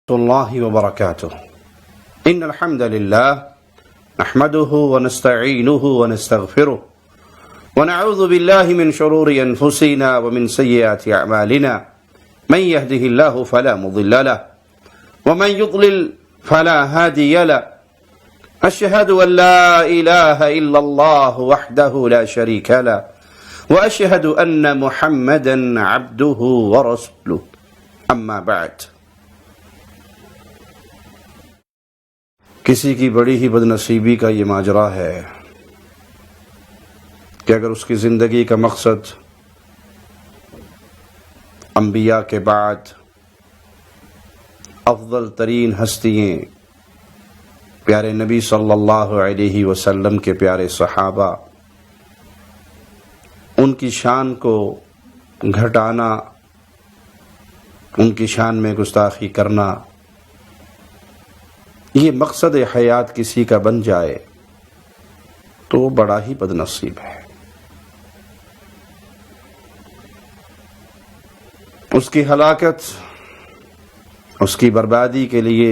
الله وبركاته. إن الحمد لله نحمده ونستعينه ونستغفره ونعوذ بالله من شرور أنفسنا ومن سيئات أعمالنا من يهده الله فلا مضل له ومن يضلل فلا هادي له أشهد أن لا إله إلا الله وحده لا شريك له وأشهد أن محمدا عبده ورسوله أما بعد. کسی کی بڑی ہی بدنصیبی کا یہ ماجرا ہے کہ اگر اس کی زندگی کا مقصد انبیاء کے بعد افضل ترین ہستیاں پیارے نبی صلی اللہ علیہ وسلم کے پیارے صحابہ، ان کی شان کو گھٹانا، ان کی شان میں گستاخی کرنا، یہ مقصد حیات کسی کا بن جائے تو وہ بڑا ہی بدنصیب ہے. اس کی ہلاکت، اس کی بربادی کے لیے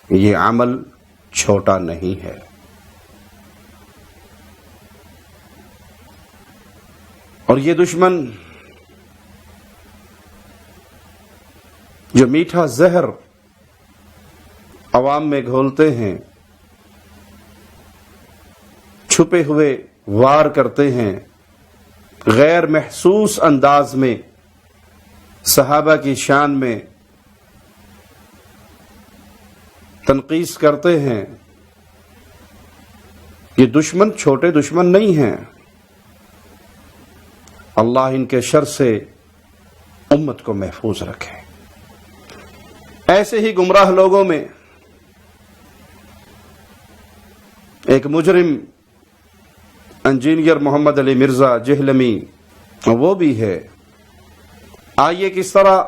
یہ عمل چھوٹا نہیں ہے. اور یہ دشمن جو میٹھا زہر عوام میں گھولتے ہیں، چھپے ہوئے وار کرتے ہیں، غیر محسوس انداز میں صحابہ کی شان میں تنقیص کرتے ہیں، یہ دشمن چھوٹے دشمن نہیں ہیں. اللہ ان کے شر سے امت کو محفوظ رکھے. ایسے ہی گمراہ لوگوں میں ایک مجرم انجینئر محمد علی مرزا جہلمی وہ بھی ہے. آئیے کس طرح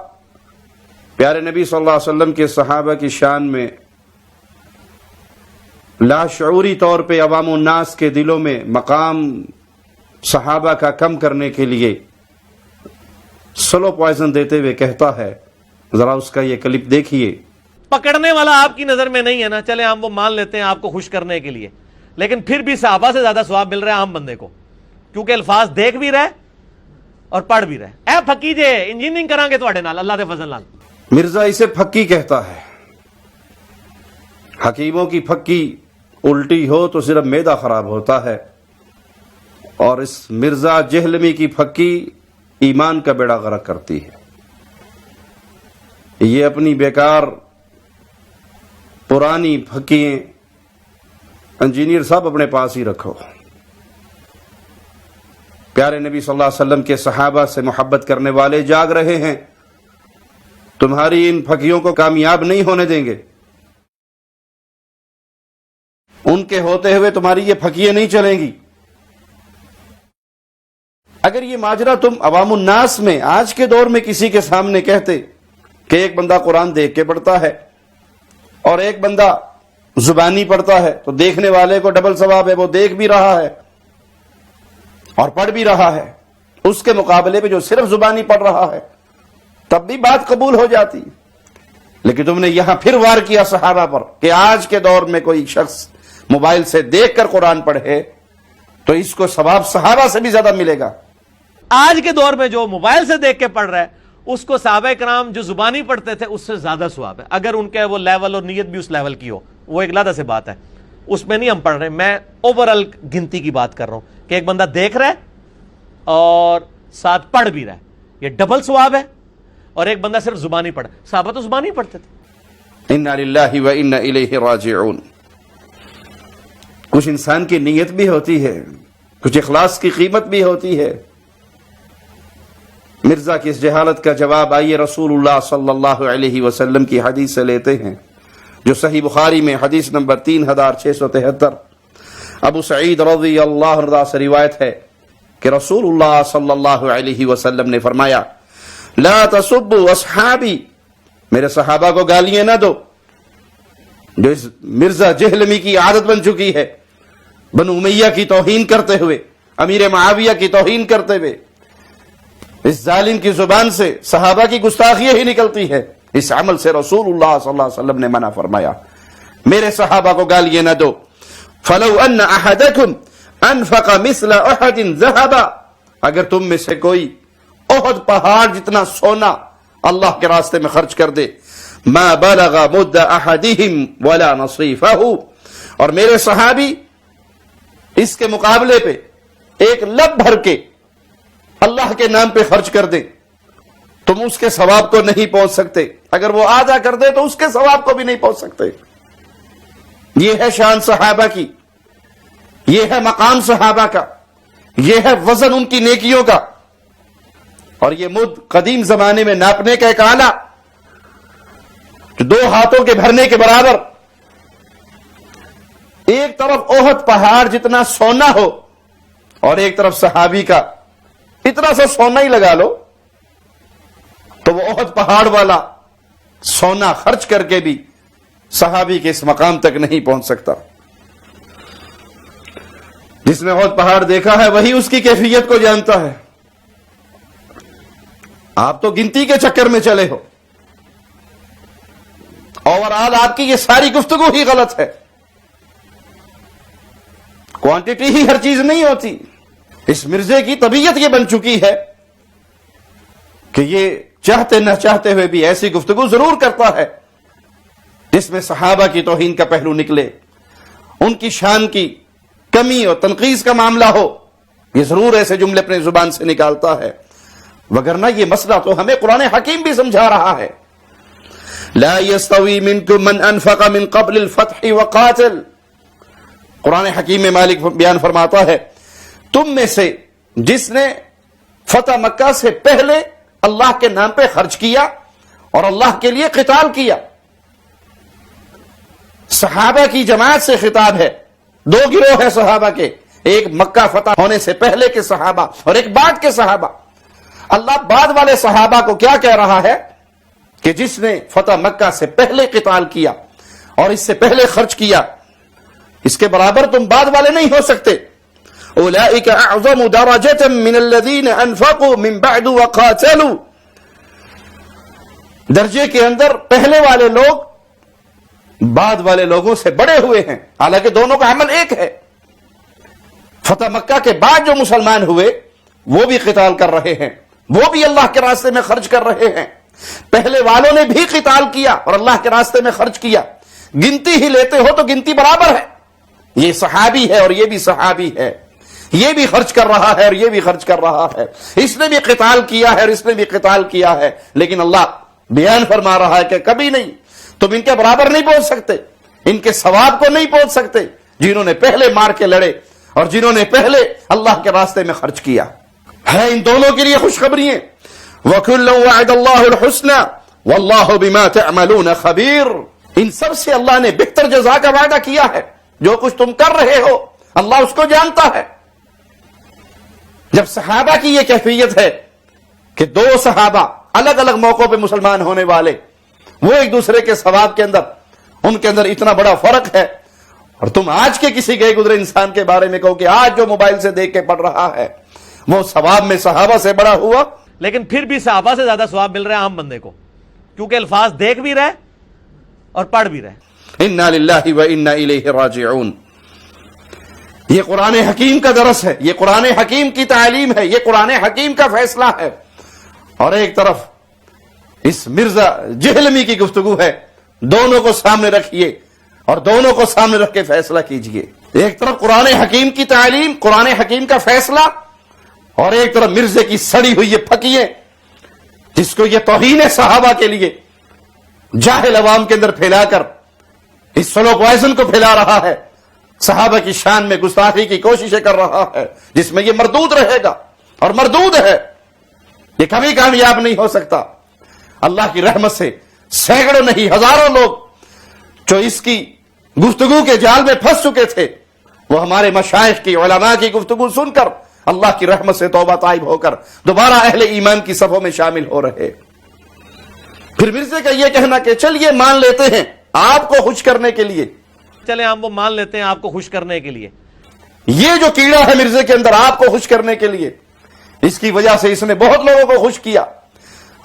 پیارے نبی صلی اللہ علیہ وسلم کے صحابہ کی شان میں لاشعوری طور پہ عوام الناس کے دلوں میں مقام صحابہ کا کم کرنے کے لیے سلو پوائزن دیتے ہوئے کہتا ہے. ذرا اس کا یہ کلپ دیکھیے. پکڑنے والا آپ کی نظر میں نہیں ہے نا، چلے ہم وہ مان لیتے ہیں آپ کو خوش کرنے کے لیے، لیکن پھر بھی صحابہ سے زیادہ ثواب مل رہا ہے عام بندے کو، کیونکہ الفاظ دیکھ بھی رہے اور پڑھ بھی رہے. اے پھکی جے انجینئرنگ کران گے تواڈے نال، اللہ دے فضل نال. مرزا اسے پھکی کہتا ہے. حکیموں کی پھکی الٹی ہو تو صرف معدہ خراب ہوتا ہے، اور اس مرزا جہلمی کی پھکی ایمان کا بیڑا غرق کرتی ہے. یہ اپنی بیکار پرانی پھکییں انجینئر صاحب اپنے پاس ہی رکھو. پیارے نبی صلی اللہ علیہ وسلم کے صحابہ سے محبت کرنے والے جاگ رہے ہیں، تمہاری ان پھکیوں کو کامیاب نہیں ہونے دیں گے. ان کے ہوتے ہوئے تمہاری یہ پھکیاں نہیں چلیں گی. اگر یہ ماجرا تم عوام الناس میں آج کے دور میں کسی کے سامنے کہتے کہ ایک بندہ قرآن دیکھ کے پڑھتا ہے اور ایک بندہ زبانی پڑھتا ہے تو دیکھنے والے کو ڈبل ثواب ہے، وہ دیکھ بھی رہا ہے اور پڑھ بھی رہا ہے، اس کے مقابلے پہ جو صرف زبانی پڑھ رہا ہے، تب بھی بات قبول ہو جاتی. لیکن تم نے یہاں پھر وار کیا صحابہ پر کہ آج کے دور میں کوئی شخص موبائل سے دیکھ کر قرآن پڑھے تو اس کو ثواب صحابہ سے بھی زیادہ ملے گا. آج کے دور میں جو موبائل سے دیکھ کے پڑھ رہا ہے اس کو صحابہ کرام جو زبانی پڑھتے تھے اس سے زیادہ ثواب ہے، اگر ان کے وہ لیول اور نیت بھی اس لیول کی ہو. وہ ایک علیحدہ سے بات ہے، اس میں نہیں ہم پڑھ رہے. میں اوورال گنتی کی بات کر رہا ہوں کہ ایک بندہ دیکھ رہا ہے اور ساتھ پڑھ بھی رہا ہے، یہ ڈبل ثواب ہے. اور ایک بندہ صرف زبانی پڑھا. صحابہ تو زبانی پڑھتے تھے. انا للہ و انا الیہ راجعون. کچھ انسان کی نیت بھی ہوتی ہے، کچھ اخلاص کی قیمت بھی ہوتی ہے. مرزا کی اس جہالت کا جواب آئیے رسول اللہ صلی اللہ علیہ وسلم کی حدیث سے لیتے ہیں جو صحیح بخاری میں حدیث نمبر 3673 ابو سعید رضی اللہ عنہ سے روایت ہے کہ رسول اللہ صلی اللہ علیہ وسلم نے فرمایا لا تسبوا اصحابی، میرے صحابہ کو گالیاں نہ دو. جو اس مرزا جہلمی کی عادت بن چکی ہے، بنو امیہ کی توہین کرتے ہوئے، امیر معاویہ کی توہین کرتے ہوئے، اس ظالم کی زبان سے صحابہ کی گستاخی ہی نکلتی ہے. اس عمل سے رسول اللہ صلی اللہ علیہ وسلم نے منع فرمایا. میرے صحابہ کو گالیاں نہ دو. فلو ان احدکم انفق مثل احد ذهبا، اگر تم میں سے کوئی احد پہاڑ جتنا سونا اللہ کے راستے میں خرچ کر دے، ما بلغ مد احدهم ولا نصیفه، اور میرے صحابی اس کے مقابلے پہ ایک لب بھر کے اللہ کے نام پہ خرچ کر دیں، تم اس کے ثواب کو نہیں پہنچ سکتے. اگر وہ آدھا کر دے تو اس کے ثواب کو بھی نہیں پہنچ سکتے. یہ ہے شان صحابہ کی، یہ ہے مقام صحابہ کا، یہ ہے وزن ان کی نیکیوں کا. اور یہ مد قدیم زمانے میں ناپنے کا ایک آلہ جو 2 ہاتھوں کے بھرنے کے برابر، ایک طرف احد پہاڑ جتنا سونا ہو اور ایک طرف صحابی کا اتنا سا سونا ہی لگا لو تو وہ احد پہاڑ والا سونا خرچ کر کے بھی صحابی کے اس مقام تک نہیں پہنچ سکتا. جس نے احد پہاڑ دیکھا ہے وہی اس کی کیفیت کو جانتا ہے. آپ تو گنتی کے چکر میں چلے ہو. اوور آل آپ کی یہ ساری گفتگو ہی غلط ہے. کوانٹٹی ہی ہر چیز نہیں ہوتی. اس مرزے کی طبیعت یہ بن چکی ہے کہ یہ چاہتے نہ چاہتے ہوئے بھی ایسی گفتگو ضرور کرتا ہے جس میں صحابہ کی توہین کا پہلو نکلے، ان کی شان کی کمی اور تنقیص کا معاملہ ہو. یہ ضرور ایسے جملے اپنے زبان سے نکالتا ہے، وگرنہ یہ مسئلہ تو ہمیں قرآن حکیم بھی سمجھا رہا ہے. لا يستوي منكم من انفق من قبل الفتح وقاتل. قرآن حکیم میں مالک بیان فرماتا ہے تم میں سے جس نے فتح مکہ سے پہلے اللہ کے نام پہ خرچ کیا اور اللہ کے لیے قتال کیا. صحابہ کی جماعت سے خطاب ہے. 2 گروہ ہیں صحابہ کے، ایک مکہ فتح ہونے سے پہلے کے صحابہ اور ایک بعد کے صحابہ. اللہ بعد والے صحابہ کو کیا کہہ رہا ہے کہ جس نے فتح مکہ سے پہلے قتال کیا اور اس سے پہلے خرچ کیا، اس کے برابر تم بعد والے نہیں ہو سکتے. اولئک اعظم درجة من الذین انفقوا من بعد وقاتلوا. درجے کے اندر پہلے والے لوگ بعد والے لوگوں سے بڑے ہوئے ہیں، حالانکہ دونوں کا عمل ایک ہے. فتح مکہ کے بعد جو مسلمان ہوئے وہ بھی قتال کر رہے ہیں، وہ بھی اللہ کے راستے میں خرچ کر رہے ہیں. پہلے والوں نے بھی قتال کیا اور اللہ کے راستے میں خرچ کیا. گنتی ہی لیتے ہو تو گنتی برابر ہے. یہ صحابی ہے اور یہ بھی صحابی ہے، یہ بھی خرچ کر رہا ہے اور یہ بھی خرچ کر رہا ہے. اس نے بھی قتال کیا ہے اور اس نے بھی قتال کیا ہے. لیکن اللہ بیان فرما رہا ہے کہ کبھی نہیں، تم ان کے برابر نہیں پہنچ سکتے، ان کے ثواب کو نہیں پہنچ سکتے جنہوں نے پہلے مار کے لڑے اور جنہوں نے پہلے اللہ کے راستے میں خرچ کیا ہے. ان دونوں کے لیے خوشخبری ہے. وَكُلًّا وَعَدَ اللَّهُ الْحُسْنَى وَاللَّهُ بِمَا تَعْمَلُونَ خَبِيرٌ. ان سب سے اللہ نے بہتر جزا کا وعدہ کیا ہے. جو کچھ تم کر رہے ہو اللہ اس کو جانتا ہے. جب صحابہ کی یہ کیفیت ہے کہ 2 صحابہ الگ الگ موقعوں پہ مسلمان ہونے والے، وہ ایک دوسرے کے ثواب کے اندر ان کے اندر اتنا بڑا فرق ہے، اور تم آج کے کسی گئے گزرے انسان کے بارے میں کہو کہ آج جو موبائل سے دیکھ کے پڑھ رہا ہے وہ ثواب میں صحابہ سے بڑا ہوا. لیکن پھر بھی صحابہ سے زیادہ ثواب مل رہا ہے عام بندے کو، کیونکہ الفاظ دیکھ بھی رہے اور پڑھ بھی رہے. انا للہ و انا الیہ راجعون. یہ قرآن حکیم کا درس ہے، یہ قرآن حکیم کی تعلیم ہے، یہ قرآن حکیم کا فیصلہ ہے. اور ایک طرف اس مرزا جہلمی کی گفتگو ہے. دونوں کو سامنے رکھیے اور دونوں کو سامنے رکھ کے فیصلہ کیجئے. ایک طرف قرآن حکیم کی تعلیم، قرآن حکیم کا فیصلہ، اور ایک طرف مرزے کی سڑی ہوئی یہ پھکیے جس کو یہ توہین صحابہ کے لیے جاہل عوام کے اندر پھیلا کر اس سلو پوائزن کو پھیلا رہا ہے. صحابہ کی شان میں گستاخی کی کوششیں کر رہا ہے جس میں یہ مردود رہے گا اور مردود ہے. یہ کبھی کامیاب نہیں ہو سکتا. اللہ کی رحمت سے سینکڑوں نہیں ہزاروں لوگ جو اس کی گفتگو کے جال میں پھنس چکے تھے وہ ہمارے مشائخ کی، علماء کی گفتگو سن کر اللہ کی رحمت سے توبہ طائب ہو کر دوبارہ اہل ایمان کی صفوں میں شامل ہو رہے. پھر مرزے کا یہ کہنا کہ چلیے مان لیتے ہیں آپ کو خوش کرنے کے لیے، چلے ہم وہ مان لیتے ہیں آپ کو خوش کرنے کے لیے. یہ جو کیڑا ہے مرزے کے اندر آپ کو خوش کرنے کے لیے، اس کی وجہ سے اس نے بہت لوگوں کو خوش کیا.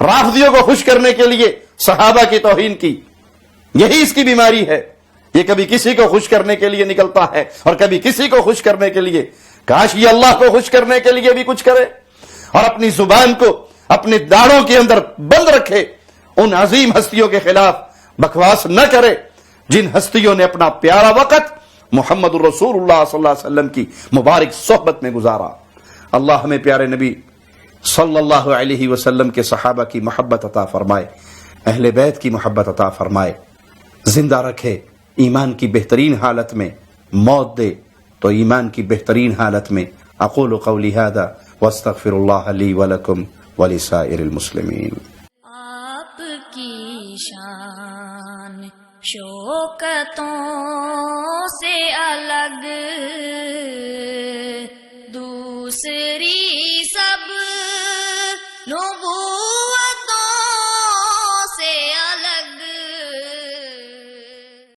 رافضیوں کو خوش کرنے کے لیے صحابہ کی توہین کی. یہی اس کی بیماری ہے. یہ کبھی کسی کو خوش کرنے کے لیے نکلتا ہے اور کبھی کسی کو خوش کرنے کے لیے. کاش یہ اللہ کو خوش کرنے کے لیے بھی کچھ کرے اور اپنی زبان کو اپنے داڑوں کے اندر بند رکھے. ان عظیم ہستیوں کے خلاف بکواس نہ کرے جن ہستیوں نے اپنا پیارا وقت محمد الرسول اللہ صلی اللہ علیہ وسلم کی مبارک صحبت میں گزارا. اللہ ہمیں پیارے نبی صلی اللہ علیہ وسلم کے صحابہ کی محبت عطا فرمائے, اہل بیت کی محبت عطا فرمائے, زندہ رکھے ایمان کی بہترین حالت میں, موت دے تو ایمان کی بہترین حالت میں. اقول قولی هذا واستغفر اللہ لی ولکم ولسائر المسلمین. آپ کی شان شوکتوں سے الگ دوسری